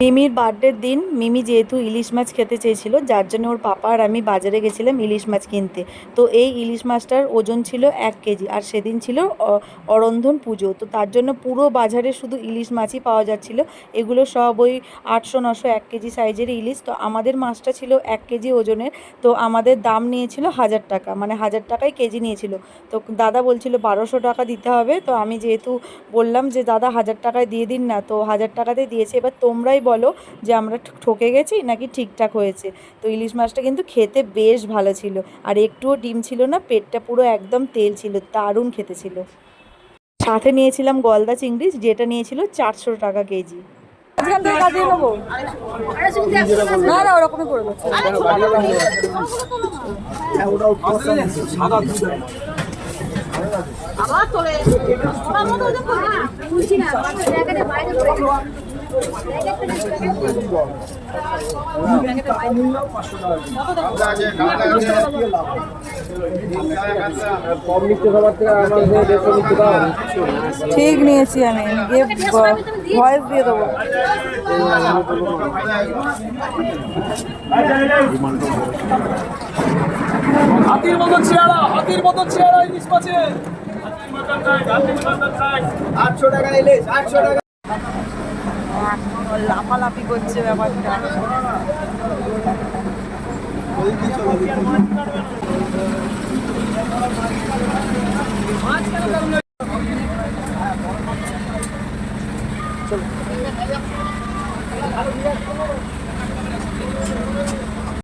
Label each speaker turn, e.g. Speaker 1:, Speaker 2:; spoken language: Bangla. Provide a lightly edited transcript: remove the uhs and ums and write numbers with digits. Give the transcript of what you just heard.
Speaker 1: মিমির বার্থডের দিন মিমি যেহেতু ইলিশ মাছ খেতে চেয়েছিল, যার জন্য ওর পাপা আর আমি বাজারে গেছিলাম ইলিশ মাছ কিনতে। তো এই ইলিশ মাছটার ওজন ছিল 1 কেজি, আর সেদিন ছিল অরন্ধন পুজো। তো তার জন্য পুরো বাজারে শুধু ইলিশ মাছই পাওয়া যাচ্ছিল। এগুলো সব ওই 800-900 1 কেজি সাইজের ইলিশ। তো আমাদের মাছটা ছিল 1 কেজি ওজনের। তো আমাদের দাম নিয়েছিল 1000 টাকা, মানে 1000 টাকায় কেজি নিয়েছিল। তো দাদা বলছিল 1200 টাকা দিতে হবে। তো আমি যেহেতু বললাম যে দাদা 1000 টাকায় দিয়ে দিন না, তো 1000 টাকাতে দিয়েছে। এবার তোমরাই বলো যে আমরা ঠকে গেছি নাকি ঠিকঠাক হয়েছে। তো ইলিশ মাছটা কিন্তু খেতে বেশ ভালো ছিল, আর একটুও ডিম ছিল না, পেটটা পুরো একদম তেল ছিল, দারুণ খেতে ছিল। সাথে নিয়েছিলাম গলদা চিংড়ি, যেটা নিয়েছিল 400 টাকা কেজি। এখান থেকে কাটিয়ে নেবো, না না ওরকমই করে দিচ্ছে। আবার চলে ঠিক নিয়েছি আমি, গিয়ে ভয়েস দিয়ে দেবো।
Speaker 2: হাতির মতো চেহারা ইলিশ মাছের 800 টাকা ইলিশ, 800 টাকা।
Speaker 1: লাফালাফি করছে ব্যাপারটা।